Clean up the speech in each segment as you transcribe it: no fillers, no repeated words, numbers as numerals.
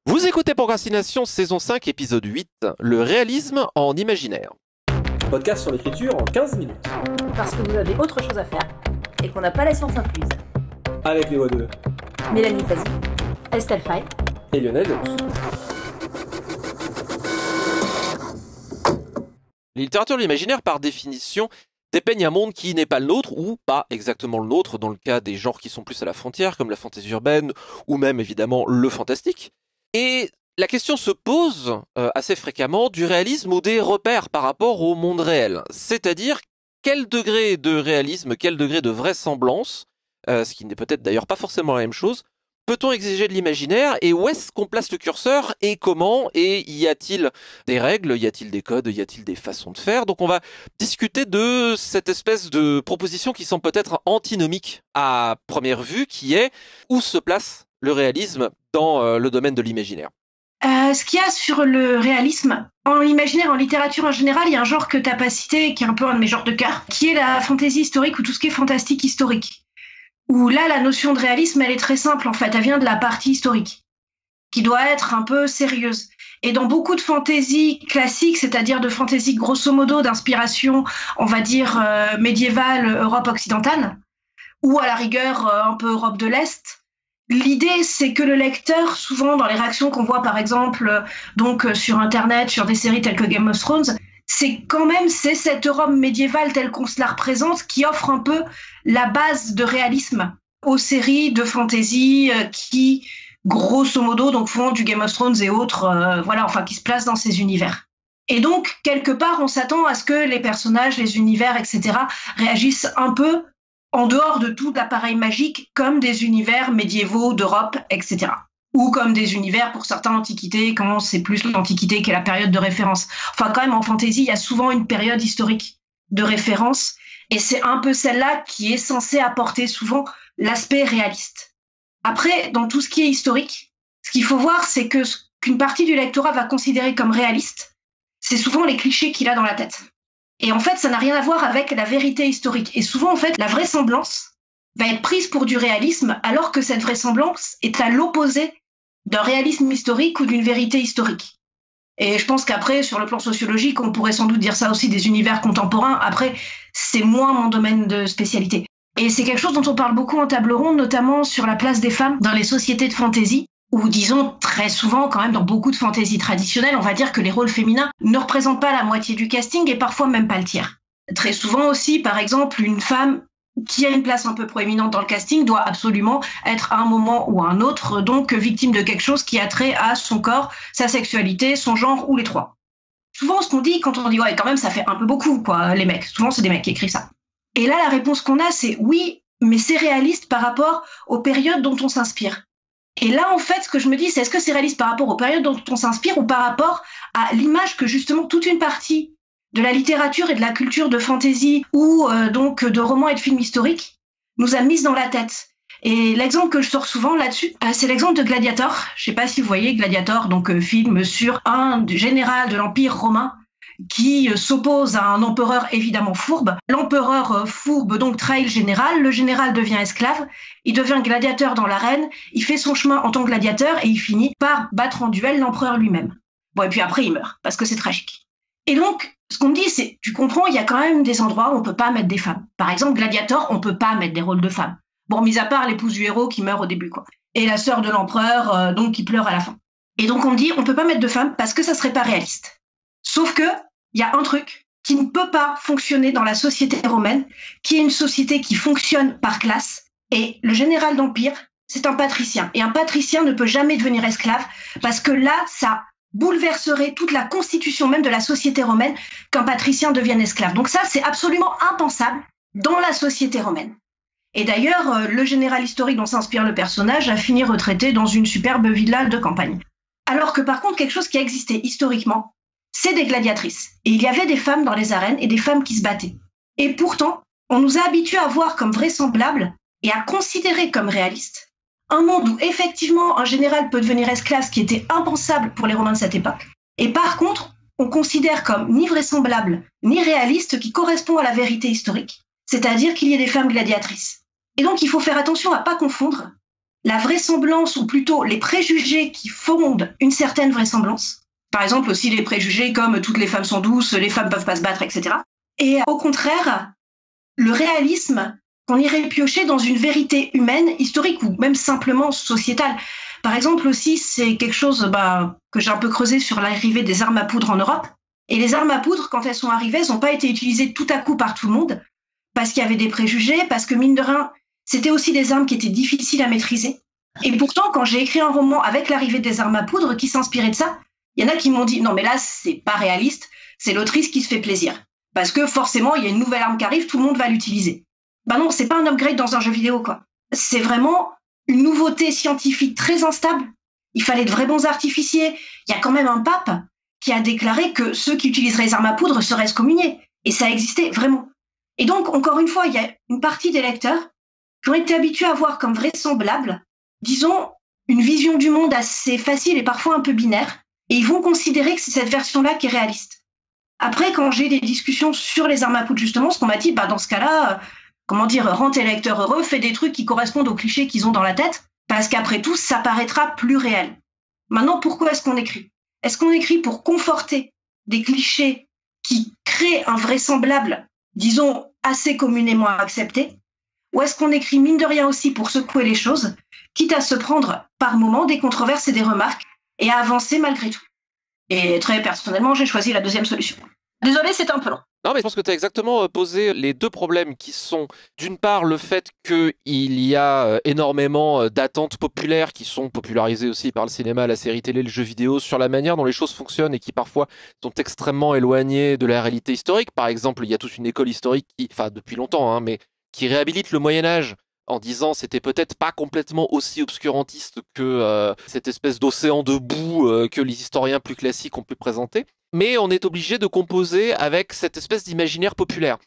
Vous écoutez Procrastination, saison 5, épisode 8, le réalisme en imaginaire. Podcast sur l'écriture en 15 minutes. Parce que vous avez autre chose à faire et qu'on n'a pas la science incluse. Avec les voix de Mélanie Fazi, Estelle Fay et Lionel Delous. La littérature de l'imaginaire, par définition, dépeigne un monde qui n'est pas le nôtre, ou pas exactement le nôtre, dans le cas des genres qui sont plus à la frontière, comme la fantaisie urbaine, ou même évidemment le fantastique. Et la question se pose assez fréquemment du réalisme ou des repères par rapport au monde réel. C'est-à-dire, quel degré de réalisme, quel degré de vraisemblance, ce qui n'est peut-être d'ailleurs pas forcément la même chose, peut-on exiger de l'imaginaire et où est-ce qu'on place le curseur et comment? Et y a-t-il des règles? Y a-t-il des codes? Y a-t-il des façons de faire? Donc on va discuter de cette espèce de proposition qui semble peut-être antinomique à première vue, qui est où se place le réalisme dans le domaine de l'imaginaire. Ce qu'il y a sur le réalisme, en imaginaire, en littérature en général, il y a un genre que tu n'as pas cité, qui est un peu un de mes genres de cœur, qui est la fantaisie historique ou tout ce qui est fantastique historique. Où là, la notion de réalisme, elle est très simple en fait, elle vient de la partie historique, qui doit être un peu sérieuse. Et dans beaucoup de fantasy classiques, c'est-à-dire de fantasy grosso modo d'inspiration, on va dire médiévale, Europe occidentale, ou à la rigueur un peu Europe de l'Est, l'idée, c'est que le lecteur, souvent dans les réactions qu'on voit par exemple sur Internet, sur des séries telles que Game of Thrones, c'est cette Europe médiévale telle qu'on se la représente qui offre un peu la base de réalisme aux séries de fantasy qui, grosso modo, donc font du Game of Thrones et autres, qui se placent dans ces univers. Et donc, quelque part, on s'attend à ce que les personnages, les univers, etc., réagissent un peu en dehors de tout l'appareil magique, comme des univers médiévaux d'Europe, etc. Ou comme des univers, pour certains, antiquités, quand c'est plus l'Antiquité qui est la période de référence. Enfin, quand même, en fantasy, il y a souvent une période historique de référence, et c'est un peu celle-là qui est censée apporter souvent l'aspect réaliste. Après, dans tout ce qui est historique, ce qu'il faut voir, c'est que ce qu'une partie du lectorat va considérer comme réaliste, c'est souvent les clichés qu'il a dans la tête. Et en fait, ça n'a rien à voir avec la vérité historique. Et souvent, en fait, la vraisemblance va être prise pour du réalisme, alors que cette vraisemblance est à l'opposé d'un réalisme historique ou d'une vérité historique. Et je pense qu'après, sur le plan sociologique, on pourrait sans doute dire ça aussi des univers contemporains. Après, c'est moins mon domaine de spécialité. Et c'est quelque chose dont on parle beaucoup en table ronde, notamment sur la place des femmes dans les sociétés de fantasy, où disons très souvent, quand même dans beaucoup de fantasy traditionnelles, on va dire que les rôles féminins ne représentent pas la moitié du casting et parfois même pas le tiers. Très souvent aussi, par exemple, une femme qui a une place un peu proéminente dans le casting doit absolument être à un moment ou à un autre donc victime de quelque chose qui a trait à son corps, sa sexualité, son genre ou les trois. Souvent, ce qu'on dit quand on dit « ouais, quand même, ça fait un peu beaucoup, quoi, les mecs ». Souvent, c'est des mecs qui écrivent ça. Et là, la réponse qu'on a, c'est « oui, mais c'est réaliste par rapport aux périodes dont on s'inspire ». Et là, en fait, ce que je me dis, c'est est-ce que c'est réaliste par rapport aux périodes dont on s'inspire ou par rapport à l'image que justement toute une partie de la littérature et de la culture de fantasy ou de romans et de films historiques nous a mise dans la tête. Et l'exemple que je sors souvent là-dessus, c'est l'exemple de Gladiator. Je sais pas si vous voyez Gladiator, donc film sur un général de l'Empire romain qui s'oppose à un empereur évidemment fourbe. L'empereur fourbe donc trahit le général devient esclave, il devient gladiateur dans l'arène, il fait son chemin en tant que gladiateur et il finit par battre en duel l'empereur lui-même. Bon, et puis après il meurt, parce que c'est tragique. Et donc, ce qu'on me dit, c'est, tu comprends, il y a quand même des endroits où on peut pas mettre des femmes. Par exemple, Gladiator, on peut pas mettre des rôles de femmes. Bon, mis à part l'épouse du héros qui meurt au début, quoi. Et la sœur de l'empereur, donc qui pleure à la fin. Et donc on me dit, on peut pas mettre de femmes parce que ça serait pas réaliste. Sauf que, il y a un truc qui ne peut pas fonctionner dans la société romaine, qui est une société qui fonctionne par classe. Et le général d'Empire, c'est un patricien. Et un patricien ne peut jamais devenir esclave parce que là, ça bouleverserait toute la constitution même de la société romaine qu'un patricien devienne esclave. Donc ça, c'est absolument impensable dans la société romaine. Et d'ailleurs, le général historique dont s'inspire le personnage a fini retraité dans une superbe villa de campagne. Alors que par contre, quelque chose qui a existé historiquement, c'est des gladiatrices. Et il y avait des femmes dans les arènes et des femmes qui se battaient. Et pourtant, on nous a habitués à voir comme vraisemblable et à considérer comme réaliste un monde où effectivement un général peut devenir esclave, ce qui était impensable pour les Romains de cette époque. Et par contre, on considère comme ni vraisemblable ni réaliste qui correspond à la vérité historique, c'est-à-dire qu'il y ait des femmes gladiatrices. Et donc il faut faire attention à ne pas confondre la vraisemblance, ou plutôt les préjugés qui fondent une certaine vraisemblance. Par exemple, aussi les préjugés comme toutes les femmes sont douces, les femmes peuvent pas se battre, etc. Et au contraire, le réalisme qu'on irait piocher dans une vérité humaine, historique ou même simplement sociétale. Par exemple aussi, c'est quelque chose que j'ai un peu creusé sur l'arrivée des armes à poudre en Europe. Et les armes à poudre, quand elles sont arrivées, elles n'ont pas été utilisées tout à coup par tout le monde, parce qu'il y avait des préjugés, parce que mine de rien, c'était aussi des armes qui étaient difficiles à maîtriser. Et pourtant, quand j'ai écrit un roman avec l'arrivée des armes à poudre qui s'inspirait de ça, il y en a qui m'ont dit « Non, mais là, c'est pas réaliste, c'est l'autrice qui se fait plaisir. Parce que forcément, il y a une nouvelle arme qui arrive, tout le monde va l'utiliser. » Bah non, c'est pas un upgrade dans un jeu vidéo, quoi. C'est vraiment une nouveauté scientifique très instable. Il fallait de vrais bons artificiers. Il y a quand même un pape qui a déclaré que ceux qui utiliseraient les armes à poudre seraient excommuniés. Et ça existait vraiment. Et donc, encore une fois, il y a une partie des lecteurs qui ont été habitués à voir comme vraisemblable, disons, une vision du monde assez facile et parfois un peu binaire, et ils vont considérer que c'est cette version-là qui est réaliste. Après, quand j'ai des discussions sur les armes à poudre, justement, ce qu'on m'a dit, dans ce cas-là, rends tes lecteurs heureux, fais des trucs qui correspondent aux clichés qu'ils ont dans la tête, parce qu'après tout, ça paraîtra plus réel. Maintenant, pourquoi est-ce qu'on écrit ? Est-ce qu'on écrit pour conforter des clichés qui créent un vraisemblable, disons, assez communément accepté ? Ou est-ce qu'on écrit mine de rien aussi pour secouer les choses, quitte à se prendre par moments des controverses et des remarques, et à avancer malgré tout ? Et très personnellement, j'ai choisi la deuxième solution. Désolée, c'est un peu long. Non, mais je pense que tu as exactement posé les deux problèmes qui sont, d'une part, le fait qu'il y a énormément d'attentes populaires qui sont popularisées aussi par le cinéma, la série télé, le jeu vidéo, sur la manière dont les choses fonctionnent et qui parfois sont extrêmement éloignées de la réalité historique. Par exemple, il y a toute une école historique qui, enfin depuis longtemps, mais qui réhabilite le Moyen-Âge en disant c'était peut-être pas complètement aussi obscurantiste que cette espèce d'océan de boue que les historiens plus classiques ont pu présenter. Mais on est obligé de composer avec cette espèce d'imaginaire populaire.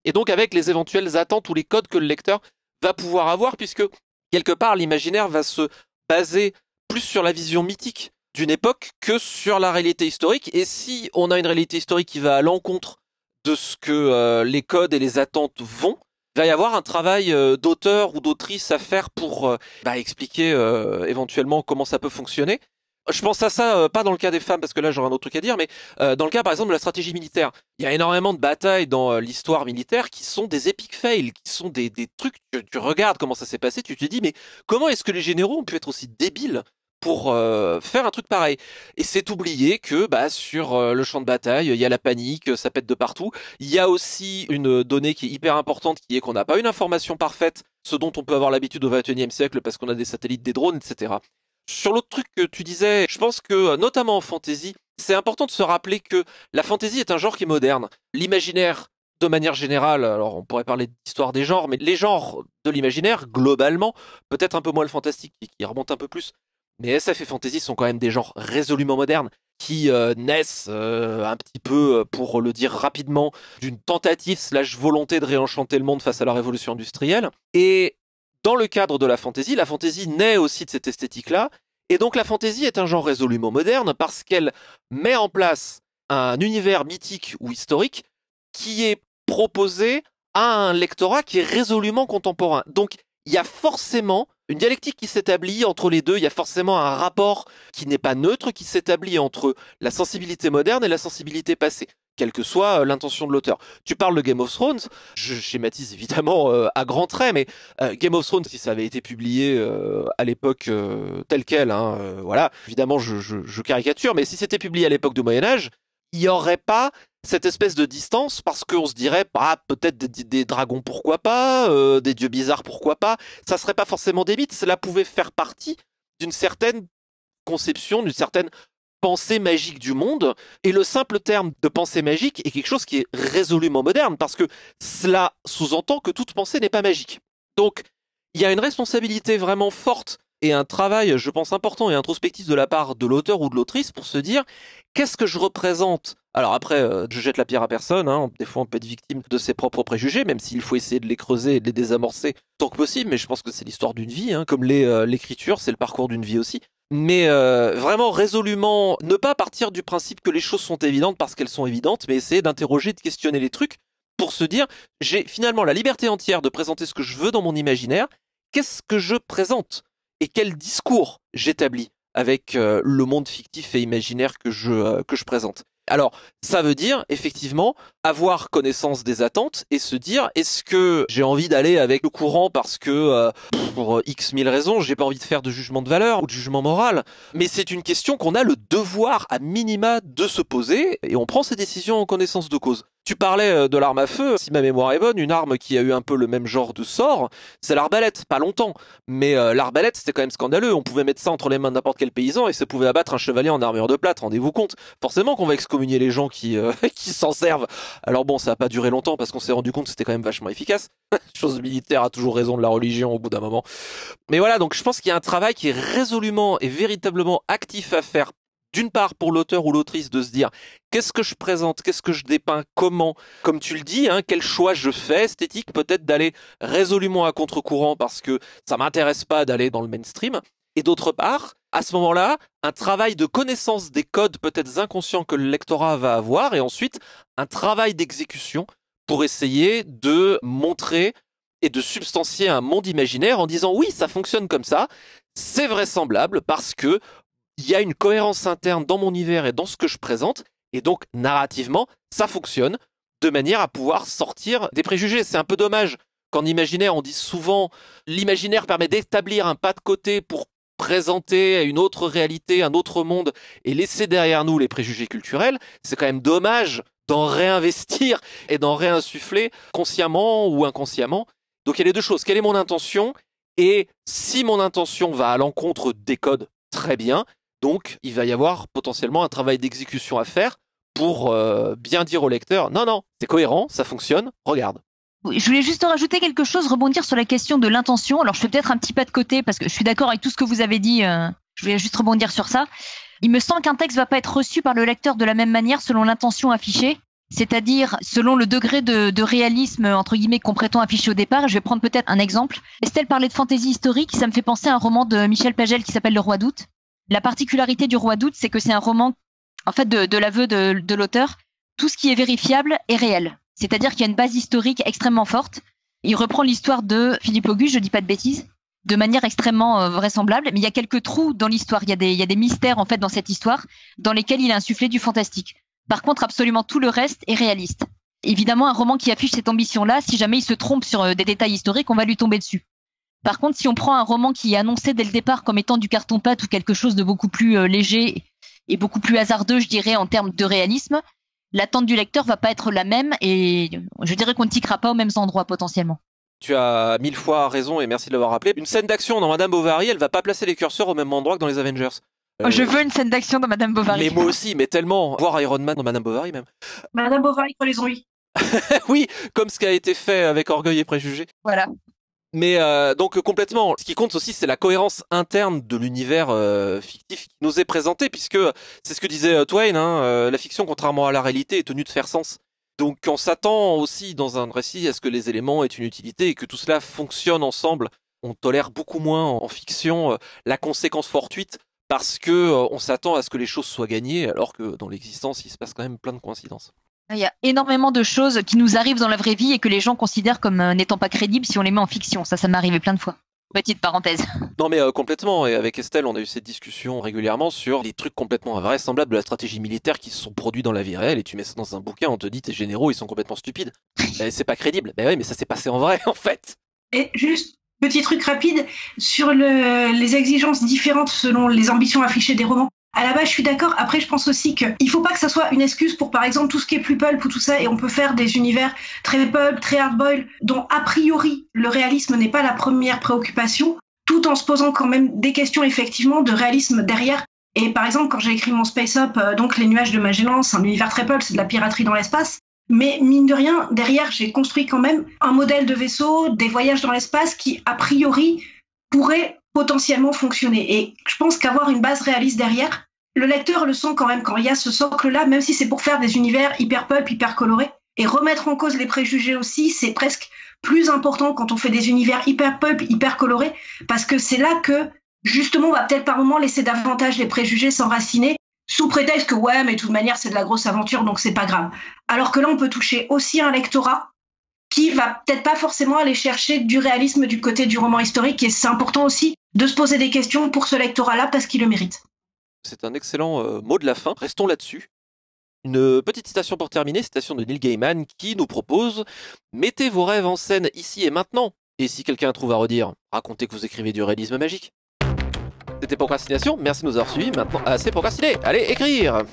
Et donc avec les éventuelles attentes ou les codes que le lecteur va pouvoir avoir, puisque quelque part l'imaginaire va se baser plus sur la vision mythique d'une époque que sur la réalité historique. Et si on a une réalité historique qui va à l'encontre de ce que les codes et les attentes vont, il va y avoir un travail d'auteur ou d'autrice à faire pour expliquer éventuellement comment ça peut fonctionner. Je pense à ça, pas dans le cas des femmes, parce que là j'aurais un autre truc à dire, mais dans le cas par exemple de la stratégie militaire. Il y a énormément de batailles dans l'histoire militaire qui sont des epic fails, qui sont des trucs, tu regardes comment ça s'est passé, tu te dis mais comment est-ce que les généraux ont pu être aussi débiles pour faire un truc pareil. Et c'est oublié que sur le champ de bataille, il y a la panique, ça pète de partout. Il y a aussi une donnée qui est hyper importante, qui est qu'on n'a pas une information parfaite, ce dont on peut avoir l'habitude au XXIe siècle parce qu'on a des satellites, des drones, etc. Sur l'autre truc que tu disais, je pense que, notamment en fantasy, c'est important de se rappeler que la fantasy est un genre qui est moderne. L'imaginaire, de manière générale, alors on pourrait parler d'histoire des genres, mais les genres de l'imaginaire, globalement, peut-être un peu moins le fantastique, qui remonte un peu plus, mais SF et fantasy sont quand même des genres résolument modernes, qui naissent un petit peu, pour le dire rapidement, d'une tentative / volonté de réenchanter le monde face à la révolution industrielle. Et dans le cadre de la fantasy naît aussi de cette esthétique-là, et donc la fantasy est un genre résolument moderne parce qu'elle met en place un univers mythique ou historique qui est proposé à un lectorat qui est résolument contemporain. Donc il y a forcément une dialectique qui s'établit entre les deux, il y a forcément un rapport qui n'est pas neutre, qui s'établit entre la sensibilité moderne et la sensibilité passée, quelle que soit l'intention de l'auteur. Tu parles de Game of Thrones, je schématise évidemment à grands traits, mais Game of Thrones, si ça avait été publié à l'époque tel quel, voilà, évidemment je caricature, mais si c'était publié à l'époque du Moyen-Âge, il n'y aurait pas cette espèce de distance parce qu'on se dirait peut-être des dragons pourquoi pas, des dieux bizarres pourquoi pas, ça serait pas forcément des mythes, cela pouvait faire partie d'une certaine conception, d'une certaine pensée magique du monde, et le simple terme de pensée magique est quelque chose qui est résolument moderne parce que cela sous-entend que toute pensée n'est pas magique. Donc il y a une responsabilité vraiment forte et un travail, je pense, important et introspectif de la part de l'auteur ou de l'autrice pour se dire qu'est-ce que je représente. Alors après, je jette la pierre à personne, des fois on peut être victime de ses propres préjugés, même s'il faut essayer de les creuser et de les désamorcer tant que possible, mais je pense que c'est l'histoire d'une vie, comme l'écriture, c'est le parcours d'une vie aussi. Mais vraiment résolument, ne pas partir du principe que les choses sont évidentes parce qu'elles sont évidentes, mais essayer d'interroger, de questionner les trucs pour se dire j'ai finalement la liberté entière de présenter ce que je veux dans mon imaginaire, qu'est-ce que je présente ? et quel discours j'établis avec le monde fictif et imaginaire que je présente. Alors, ça veut dire, effectivement, avoir connaissance des attentes et se dire, est-ce que j'ai envie d'aller avec le courant parce que, pour X mille raisons, j'ai pas envie de faire de jugement de valeur ou de jugement moral. Mais c'est une question qu'on a le devoir, à minima, de se poser, et on prend ses décisions en connaissance de cause. Tu parlais de l'arme à feu, si ma mémoire est bonne, une arme qui a eu un peu le même genre de sort, c'est l'arbalète, pas longtemps. Mais l'arbalète, c'était quand même scandaleux, on pouvait mettre ça entre les mains de n'importe quel paysan et ça pouvait abattre un chevalier en armure de plate, rendez-vous compte. Forcément qu'on va excommunier les gens qui s'en servent. Alors bon, ça a pas duré longtemps parce qu'on s'est rendu compte que c'était quand même vachement efficace. Chose militaire a toujours raison de la religion au bout d'un moment. Mais voilà, donc je pense qu'il y a un travail qui est résolument et véritablement actif à faire. D'une part, pour l'auteur ou l'autrice de se dire qu'est-ce que je présente, qu'est-ce que je dépeins, comment, comme tu le dis, quel choix je fais, esthétique, peut-être d'aller résolument à contre-courant parce que ça m'intéresse pas d'aller dans le mainstream. Et d'autre part, à ce moment-là, un travail de connaissance des codes peut-être inconscients que le lectorat va avoir et ensuite un travail d'exécution pour essayer de montrer et de substancier un monde imaginaire en disant oui, ça fonctionne comme ça, c'est vraisemblable parce que il y a une cohérence interne dans mon univers et dans ce que je présente, et donc narrativement, ça fonctionne de manière à pouvoir sortir des préjugés. C'est un peu dommage qu'en imaginaire, on dit souvent l'imaginaire permet d'établir un pas de côté pour présenter une autre réalité, un autre monde, et laisser derrière nous les préjugés culturels. C'est quand même dommage d'en réinvestir et d'en réinsuffler consciemment ou inconsciemment. Donc il y a les deux choses. Quelle est mon intention? Et si mon intention va à l'encontre des codes, très bien. Donc, il va y avoir potentiellement un travail d'exécution à faire pour bien dire au lecteur, non, c'est cohérent, ça fonctionne, regarde. Oui, je voulais juste rajouter quelque chose, rebondir sur la question de l'intention. Alors, je fais peut-être un petit pas de côté parce que je suis d'accord avec tout ce que vous avez dit. Je voulais juste rebondir sur ça. Il me semble qu'un texte va pas être reçu par le lecteur de la même manière selon l'intention affichée, c'est-à-dire selon le degré de réalisme, entre guillemets, qu'on prétend afficher au départ. Je vais prendre peut-être un exemple. Estelle parlait de fantaisie historique, ça me fait penser à un roman de Michel Pagel qui s'appelle Le Roi d'août. La particularité du Roi d'août, c'est que c'est un roman, en fait, de l'aveu de l'auteur, tout ce qui est vérifiable est réel. C'est-à-dire qu'il y a une base historique extrêmement forte. Il reprend l'histoire de Philippe Auguste, je dis pas de bêtises, de manière extrêmement vraisemblable, mais il y a quelques trous dans l'histoire. Il y a des mystères, en fait, dans cette histoire, dans lesquels il a insufflé du fantastique. Par contre, absolument tout le reste est réaliste. Évidemment, un roman qui affiche cette ambition-là, si jamais il se trompe sur des détails historiques, on va lui tomber dessus. Par contre, si on prend un roman qui est annoncé dès le départ comme étant du carton-pâte ou quelque chose de beaucoup plus léger et beaucoup plus hasardeux, je dirais, en termes de réalisme, l'attente du lecteur va pas être la même et je dirais qu'on ne tiquera pas aux mêmes endroits potentiellement. Tu as 1000 fois raison et merci de l'avoir rappelé. Une scène d'action dans Madame Bovary, elle va pas placer les curseurs au même endroit que dans les Avengers. Je veux une scène d'action dans Madame Bovary. Mais moi aussi, mais tellement. Voir Iron Man dans Madame Bovary même. Madame Bovary, pour les ennuis. Oui, comme ce qui a été fait avec Orgueil et Préjugés. Voilà. Mais donc complètement, ce qui compte aussi, c'est la cohérence interne de l'univers fictif qui nous est présenté, puisque c'est ce que disait Twain, la fiction, contrairement à la réalité, est tenue de faire sens. Donc on s'attend aussi dans un récit à ce que les éléments aient une utilité et que tout cela fonctionne ensemble. On tolère beaucoup moins en fiction la conséquence fortuite parce que on s'attend à ce que les choses soient gagnées, alors que dans l'existence, il se passe quand même plein de coïncidences. Il y a énormément de choses qui nous arrivent dans la vraie vie et que les gens considèrent comme n'étant pas crédibles si on les met en fiction. Ça m'est arrivé plein de fois. Petite parenthèse. Non mais complètement, et avec Estelle, on a eu cette discussion régulièrement sur des trucs complètement invraisemblables de la stratégie militaire qui se sont produits dans la vie réelle, et tu mets ça dans un bouquin, on te dit tes généraux, ils sont complètement stupides. C'est pas crédible. Oui, mais ça s'est passé en vrai, en fait. Et juste, petit truc rapide, sur les exigences différentes selon les ambitions affichées des romans. À la base, je suis d'accord. Après, je pense aussi qu'il faut pas que ça soit une excuse pour, par exemple, tout ce qui est plus pulp ou tout ça, et on peut faire des univers très pulp, très hardboil, dont a priori le réalisme n'est pas la première préoccupation, tout en se posant quand même des questions effectivement de réalisme derrière. Et par exemple, quand j'ai écrit mon Space Up, donc Les Nuages de Magellan, c'est un univers très pulp, c'est de la piraterie dans l'espace. Mais mine de rien, derrière, j'ai construit quand même un modèle de vaisseau, des voyages dans l'espace qui, a priori, pourraient potentiellement fonctionner. Et je pense qu'avoir une base réaliste derrière, le lecteur le sent quand même quand il y a ce socle-là, même si c'est pour faire des univers hyper pulp, hyper colorés. Et remettre en cause les préjugés aussi, c'est presque plus important quand on fait des univers hyper pulp, hyper colorés, parce que c'est là que, justement, on va peut-être par moment laisser davantage les préjugés s'enraciner, sous prétexte que ouais, mais de toute manière, c'est de la grosse aventure, donc c'est pas grave. Alors que là, on peut toucher aussi un lectorat qui va peut-être pas forcément aller chercher du réalisme du côté du roman historique, et c'est important aussi de se poser des questions pour ce lectorat-là parce qu'il le mérite. C'est un excellent mot de la fin. Restons là-dessus. Une petite citation pour terminer, citation de Neil Gaiman qui nous propose « Mettez vos rêves en scène ici et maintenant. Et si quelqu'un trouve à redire, racontez que vous écrivez du réalisme magique. » C'était Procrastination, merci de nous avoir suivis. Maintenant, assez procrastiné. Allez, écrire!